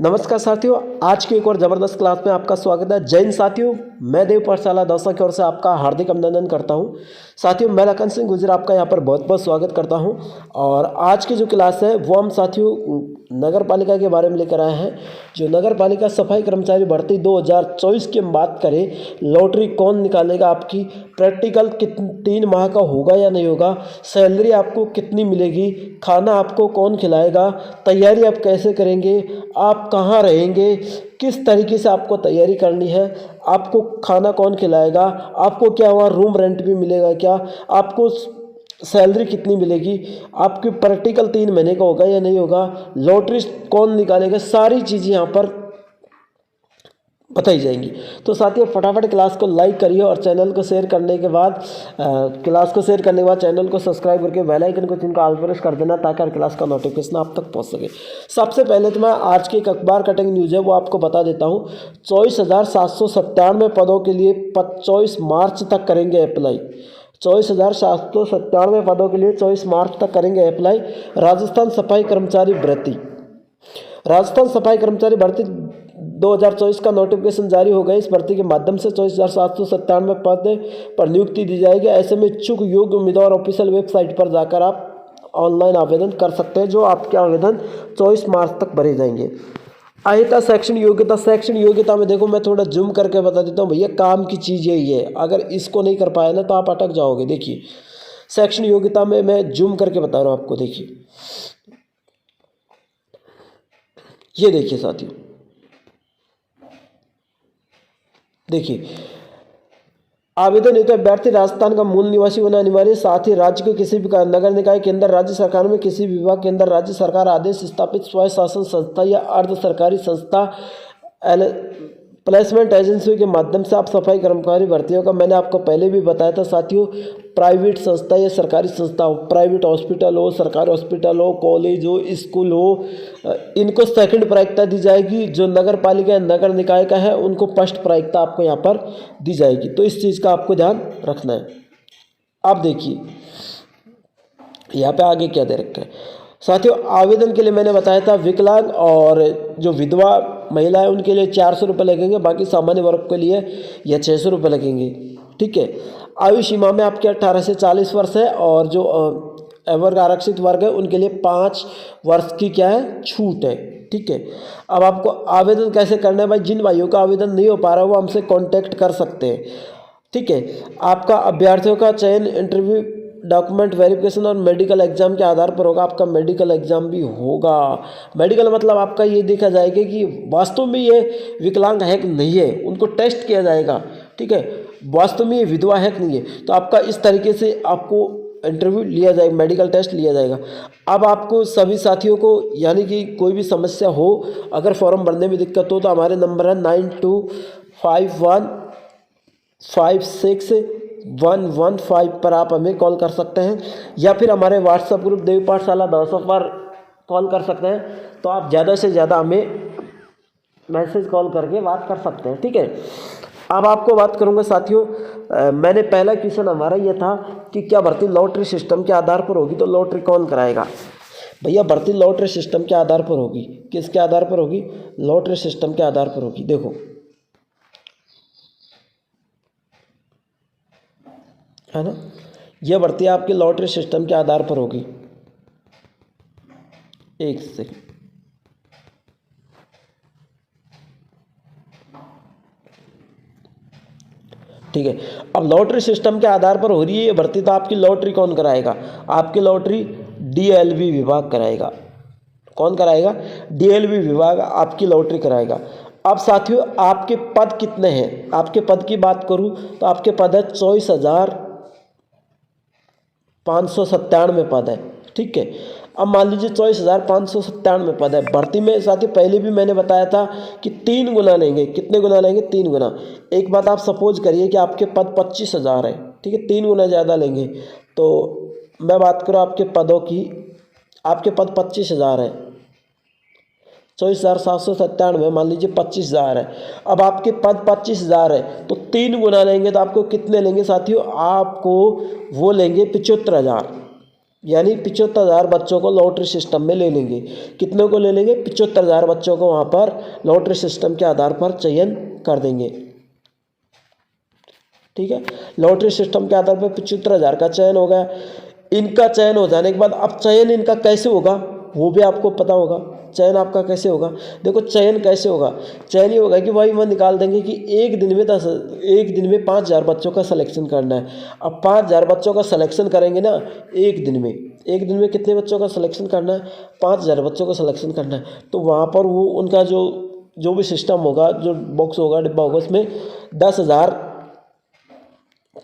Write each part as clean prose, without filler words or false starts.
नमस्कार साथियों, आज की एक और ज़बरदस्त क्लास में आपका स्वागत है। जय हिंद साथियों, मैं देव पाठशाला दौसा की ओर से आपका हार्दिक अभिनंदन करता हूं। साथियों, मैं लखन सिंह गुजर आपका यहां पर बहुत बहुत स्वागत करता हूं। और आज की जो क्लास है वो हम साथियों नगर पालिका के बारे में लेकर आए हैं। जो नगर पालिका सफाई कर्मचारी भर्ती 2024 की हम बात करें, लॉटरी कौन निकालेगा, आपकी प्रैक्टिकल 3 माह का होगा या नहीं होगा, सैलरी आपको कितनी मिलेगी, खाना आपको कौन खिलाएगा, तैयारी आप कैसे करेंगे, आप कहाँ रहेंगे, किस तरीके से आपको तैयारी करनी है, आपको खाना कौन खिलाएगा, आपको क्या हुआ रूम रेंट भी मिलेगा क्या, आपको सैलरी कितनी मिलेगी, आपकी प्रैक्टिकल 3 महीने का होगा या नहीं होगा, लॉटरी कौन निकालेगा, सारी चीज़ें यहाँ पर बताई जाएंगी। तो साथियों फटाफट क्लास को लाइक करिए और चैनल को शेयर करने के बाद चैनल को सब्सक्राइब करके बेल आइकन को चिन्ह ऑल प्रेस कर देना, ताकि हर क्लास का नोटिफिकेशन आप तक पहुंच सके। सबसे पहले तो मैं आज की एक अखबार कटिंग न्यूज़ है वो आपको बता देता हूँ। 24,797 पदों के लिए 24 मार्च तक करेंगे अप्लाई। 24,797 पदों के लिए 24 मार्च तक करेंगे अप्लाई। राजस्थान सफाई कर्मचारी भर्ती 2024 का नोटिफिकेशन जारी हो गया। इस भर्ती के माध्यम से 24,797 पद पर नियुक्ति दी जाएगी। ऐसे में इच्छुक योग्य उम्मीदवार ऑफिशियल वेबसाइट पर जाकर आप ऑनलाइन आवेदन कर सकते हैं, जो आपके आवेदन 24 मार्च तक भरे जाएंगे। आइए शैक्षणिक योग्यता में देखो, मैं थोड़ा जूम करके बता देता हूँ भैया, काम की चीज़ यही है। अगर इसको नहीं कर पाए ना तो आप अटक जाओगे। देखिए शैक्षणिक योग्यता में मैं जूम करके बता रहा हूँ आपको। देखिए ये देखिए साथियों, देखिए आवेदन हेतु अभ्यर्थी राजस्थान का मूल निवासी होना अनिवार्य, साथ ही राज्य के किसी भी नगर निकाय के अंदर, राज्य सरकार में किसी भी विभाग के अंदर राज्य सरकार आदेश स्थापित स्वयं शासन संस्था या अर्ध सरकारी संस्था प्लेसमेंट एजेंसी के माध्यम से आप सफाई कर्मचारी भर्ती होगा। मैंने आपको पहले भी बताया था साथियों, प्राइवेट संस्था या सरकारी संस्था हो, प्राइवेट हॉस्पिटल हो, सरकारी हॉस्पिटल हो, कॉलेज हो, स्कूल हो, इनको सेकंड प्राथमिकता दी जाएगी। जो नगर पालिका या नगर निकाय का है उनको फर्स्ट प्राथमिकता आपको यहाँ पर दी जाएगी। तो इस चीज़ का आपको ध्यान रखना है। आप देखिए यहाँ पे आगे क्या दे रखा है साथियों। आवेदन के लिए मैंने बताया था विकलांग और जो विधवा महिला है उनके लिए 400 रुपये लगेंगे, बाकी सामान्य वर्ग के लिए यह 600 रुपये लगेंगे। ठीक है। आयु सीमा में आपके 18 से 40 वर्ष है, और जो अवर्ग आरक्षित वर्ग है उनके लिए 5 वर्ष की क्या है छूट है। ठीक है। अब आपको आवेदन कैसे करना है भाई, जिन भाइयों का आवेदन नहीं हो पा रहा है वो हमसे कॉन्टैक्ट कर सकते हैं। ठीक है। आपका अभ्यर्थियों का चयन इंटरव्यू, डॉक्यूमेंट वेरिफिकेशन और मेडिकल एग्जाम के आधार पर होगा। आपका मेडिकल एग्जाम भी होगा। मेडिकल मतलब आपका ये देखा जाएगा कि वास्तव में ये विकलांग है कि नहीं है, उनको टेस्ट किया जाएगा। ठीक है। वास्तव में ये विधवा है कि नहीं है, तो आपका इस तरीके से आपको इंटरव्यू लिया जाएगा, मेडिकल टेस्ट लिया जाएगा। अब आपको सभी साथियों को यानी कि कोई भी समस्या हो, अगर फॉर्म भरने में दिक्कत हो तो हमारे नंबर है 9251561115 पर आप हमें कॉल कर सकते हैं, या फिर हमारे व्हाट्सएप ग्रुप देव पाठशाला दौसा पर कॉल कर सकते हैं। तो आप ज़्यादा से ज़्यादा हमें मैसेज कॉल करके बात कर सकते हैं। ठीक है। अब आपको बात करूंगा साथियों, मैंने पहला क्वेश्चन हमारा ये था कि क्या भर्ती लॉटरी सिस्टम के आधार पर होगी, तो लॉटरी कौन कराएगा भैया। भर्ती लॉटरी सिस्टम के आधार पर होगी। किसके आधार पर होगी, लॉटरी सिस्टम के आधार पर होगी। देखो है ना, यह भर्ती आपकी लॉटरी सिस्टम के आधार पर होगी। एक सेकंड, ठीक है। अब लॉटरी सिस्टम के आधार पर हो रही है ये भर्ती, तो आपकी लॉटरी कौन कराएगा, आपकी लॉटरी डीएलवी विभाग कराएगा। कौन कराएगा, डीएलवी विभाग आपकी लॉटरी कराएगा। अब साथियों आपके पद कितने हैं, आपके पद की बात करूं तो आपके पद है 24,597 पद है। ठीक है। अब मान लीजिए 24,597 पद है भर्ती में साथियों। पहले भी मैंने बताया था कि 3 गुना लेंगे। कितने गुना लेंगे, 3 गुना। एक बात आप सपोज करिए कि आपके पद 25,000 है। ठीक है, 3 गुना ज़्यादा लेंगे। तो मैं बात करूँ आपके पदों की, आपके पद 25,000 है, 24,797 मान लीजिए 25,000 है। अब आपके पद 25,000 है तो 3 गुना लेंगे तो आपको कितने लेंगे साथियों, आपको वो लेंगे 75,000। यानी 75,000 बच्चों को लॉटरी सिस्टम में ले लेंगे। कितनों को ले लेंगे? 75,000 बच्चों को वहाँ पर लॉटरी सिस्टम के आधार पर चयन कर देंगे। ठीक है, लॉटरी सिस्टम के आधार पर 75,000 का चयन हो गया। इनका चयन हो जाने के बाद अब चयन इनका कैसे होगा वो भी आपको पता होगा। चयन आपका कैसे होगा? देखो चयन कैसे होगा, चयन ये होगा कि भाई वो निकाल देंगे कि एक दिन में 5,000 बच्चों का सिलेक्शन करना है। अब 5,000 बच्चों का सिलेक्शन करेंगे ना एक दिन में कितने बच्चों का सिलेक्शन करना है? 5,000 बच्चों का सिलेक्शन करना है। तो वहाँ पर वो उनका जो भी सिस्टम होगा, जो बॉक्स होगा, डिब्बा होगा, उसमें 10,000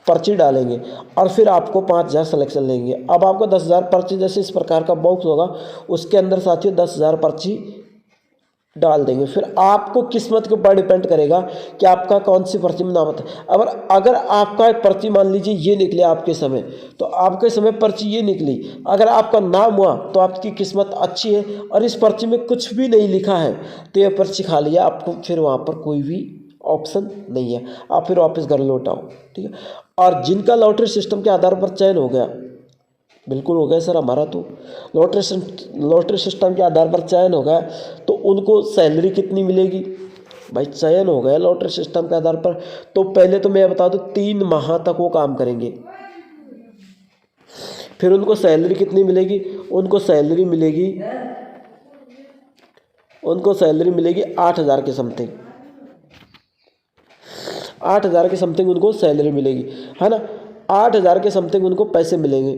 पर्ची डालेंगे और फिर आपको 5,000 सिलेक्शन लेंगे। अब आपको 10,000 पर्ची, जैसे इस प्रकार का बॉक्स होगा उसके अंदर साथियों 10,000 पर्ची डाल देंगे। फिर आपको किस्मत के ऊपर डिपेंड करेगा कि आपका कौन सी पर्ची में नाम आता है। अगर आपका एक पर्ची मान लीजिए ये निकले आपके समय, तो आपके समय पर्ची ये निकली, अगर आपका नाम हुआ तो आपकी किस्मत अच्छी है। और इस पर्ची में कुछ भी नहीं लिखा है तो ये पर्ची खा लिया, आपको फिर वहाँ पर कोई भी ऑप्शन नहीं है, आप फिर वापस घर लौट आओ। ठीक है, और जिनका लॉटरी सिस्टम के आधार पर चयन हो गया, बिल्कुल हो गया सर हमारा तो लॉटरी सिस्टम के आधार पर चयन हो गया, तो उनको सैलरी कितनी मिलेगी? भाई चयन हो गया लॉटरी सिस्टम के आधार पर, तो पहले तो मैं बता दूं 3 माह तक वो काम करेंगे। फिर उनको सैलरी कितनी मिलेगी? उनको सैलरी मिलेगी 8,000 के समथिंग, 8,000 के समथिंग उनको सैलरी मिलेगी, है ना। 8,000 के समथिंग उनको पैसे मिलेंगे।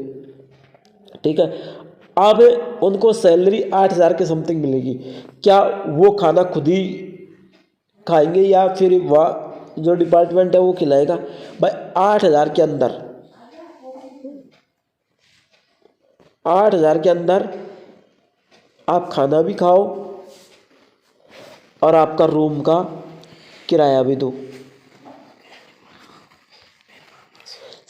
ठीक है, अब उनको सैलरी 8,000 के समथिंग मिलेगी। क्या वो खाना खुद ही खाएंगे या फिर वह जो डिपार्टमेंट है वो खिलाएगा? भाई 8,000 के अंदर आप खाना भी खाओ और आपका रूम का किराया भी दो।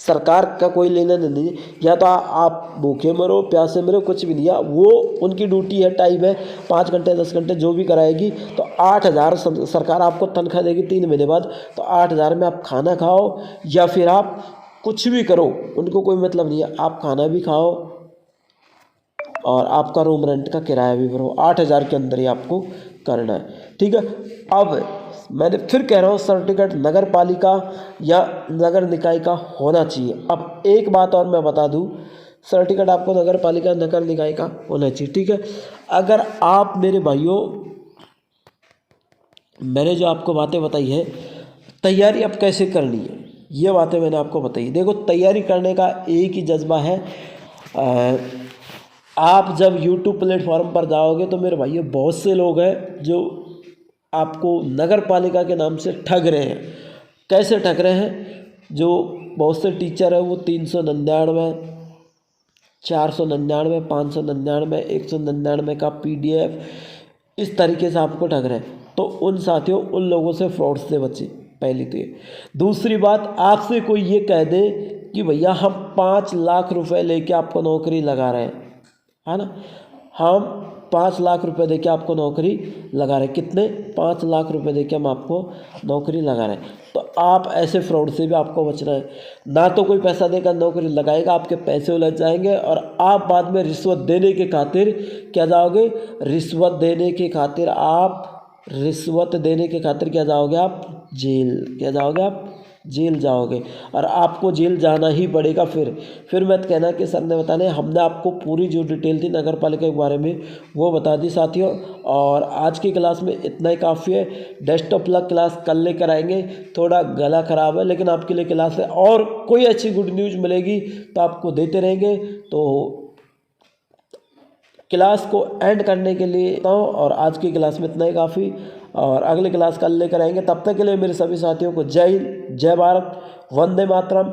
सरकार का कोई लेना नहीं है, या तो आप भूखे मरो, प्यासे मरो, कुछ भी नहीं है। वो उनकी ड्यूटी है, टाइम है, 5 घंटे 10 घंटे जो भी कराएगी। तो 8,000 सरकार आपको तनख्वाह देगी 3 महीने बाद। तो 8,000 में आप खाना खाओ या फिर आप कुछ भी करो, उनको कोई मतलब नहीं है। आप खाना भी खाओ और आपका रूम रेंट का किराया भी भरो। 8,000 के अंदर ही आपको करना है। ठीक है, अब मैंने फिर कह रहा हूँ सर्टिफिकेट नगर पालिका या नगर निकाय का होना चाहिए। अब एक बात और मैं बता दूँ, सर्टिफिकेट आपको नगर पालिका नगर निकाय का होना चाहिए। ठीक है, अगर आप मेरे भाइयों, मैंने जो आपको बातें बताई है, तैयारी अब कैसे करनी है ये बातें मैंने आपको बताई। देखो तैयारी करने का एक ही जज्बा है। आप जब YouTube प्लेटफॉर्म पर जाओगे तो मेरे भाइयों बहुत से लोग हैं जो आपको नगर पालिका के नाम से ठग रहे हैं। कैसे ठग रहे हैं? जो बहुत से टीचर हैं वो 399, 499, 599, 199 का PDF इस तरीके से आपको ठग रहे हैं। तो उन साथियों, उन लोगों से, फ्रॉड से बचें, पहली तो ये। दूसरी बात, आपसे कोई ये कह दे कि भैया हम 5 लाख रुपए लेके आपको नौकरी लगा रहे हैं, है ना, हम 5 लाख रुपए देके आपको नौकरी लगा रहे हैं। कितने? 5 लाख रुपए देके हम आपको नौकरी लगा रहे हैं। तो आप ऐसे फ्रॉड से भी आपको बचना है। ना तो कोई पैसा देकर नौकरी लगाएगा, आपके पैसे उलझ जाएंगे और आप बाद में रिश्वत देने के खातिर क्या जाओगे? रिश्वत देने के खातिर क्या जाओगे आप? जेल। क्या जाओगे आप? जेल जाओगे। और आपको जेल जाना ही पड़ेगा। फिर मत कहना कि सर ने बताने, हमने आपको पूरी जो डिटेल थी नगर पालिका के बारे में वो बता दी साथियों। और आज की क्लास में इतना ही काफ़ी है। डेस्कटॉप प्लग क्लास कल लेकर आएंगे। थोड़ा गला ख़राब है लेकिन आपके लिए क्लास है, और कोई अच्छी गुड न्यूज़ मिलेगी तो आपको देते रहेंगे। तो क्लास को एंड करने के लिए और आज की क्लास में इतना ही काफ़ी, और अगली क्लास कल लेकर आएंगे। तब तक के लिए मेरे सभी साथियों को जय हिंद, जय भारत, वंदे मातरम।